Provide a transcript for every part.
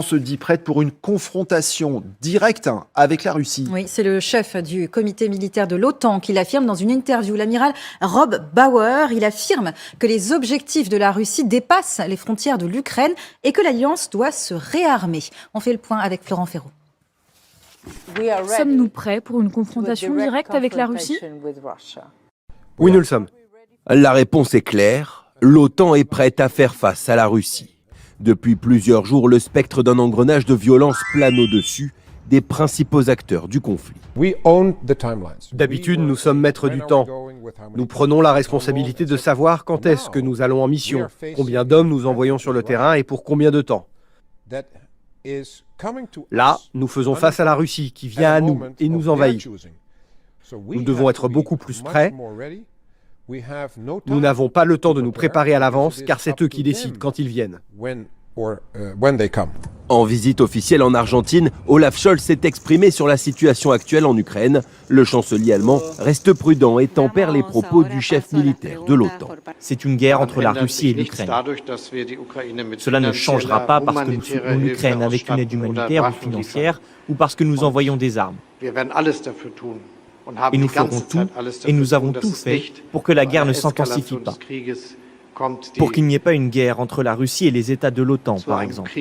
se dit prête pour une confrontation directe avec la Russie. Oui, c'est le chef du comité militaire de l'OTAN qui l'affirme dans une interview. L'amiral Rob Bauer, il affirme que les objectifs de la Russie dépassent les frontières de l'Ukraine et que l'Alliance doit se réarmer. On fait le point avec Florent Ferraud. Sommes-nous prêts pour une confrontation directe avec la Russie ? Oui, nous le sommes. La réponse est claire. L'OTAN est prête à faire face à la Russie. Depuis plusieurs jours, le spectre d'un engrenage de violence plane au-dessus des principaux acteurs du conflit. D'habitude, nous sommes maîtres du temps. Nous prenons la responsabilité de savoir quand est-ce que nous allons en mission, combien d'hommes nous envoyons sur le terrain et pour combien de temps. Là, nous faisons face à la Russie qui vient à nous et nous envahit. Nous devons être beaucoup plus prêts. Nous n'avons pas le temps de nous préparer à l'avance car c'est eux qui décident quand ils viennent. En visite officielle en Argentine, Olaf Scholz s'est exprimé sur la situation actuelle en Ukraine. Le chancelier allemand reste prudent et tempère les propos du chef militaire de l'OTAN. C'est une guerre entre la Russie et l'Ukraine. Cela ne changera pas parce que nous soutenons l'Ukraine avec une aide humanitaire ou financière ou parce que nous envoyons des armes. Et nous ferons tout, et nous avons tout fait pour que la guerre ne s'intensifie pas. Pour qu'il n'y ait pas une guerre entre la Russie et les États de l'OTAN, par exemple.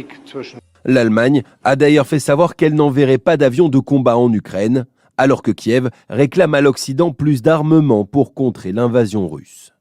L'Allemagne a d'ailleurs fait savoir qu'elle n'enverrait pas d'avions de combat en Ukraine, alors que Kiev réclame à l'Occident plus d'armement pour contrer l'invasion russe.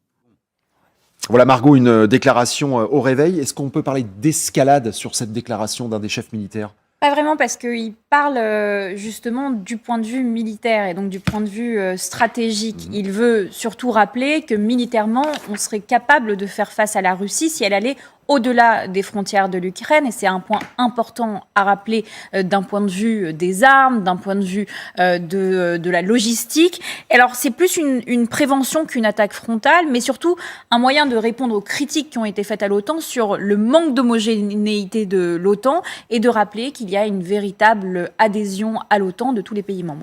Voilà Margot, une déclaration au réveil. Est-ce qu'on peut parler d'escalade sur cette déclaration d'un des chefs militaires ? Pas vraiment, parce qu'il parle justement du point de vue militaire et donc du point de vue stratégique. Il veut surtout rappeler que militairement, on serait capable de faire face à la Russie si elle allait au-delà des frontières de l'Ukraine. Et c'est un point important à rappeler d'un point de vue des armes, d'un point de vue de la logistique. Et alors, c'est plus une prévention qu'une attaque frontale, mais surtout un moyen de répondre aux critiques qui ont été faites à l'OTAN sur le manque d'homogénéité de l'OTAN et de rappeler qu'il y a une véritable adhésion à l'OTAN de tous les pays membres.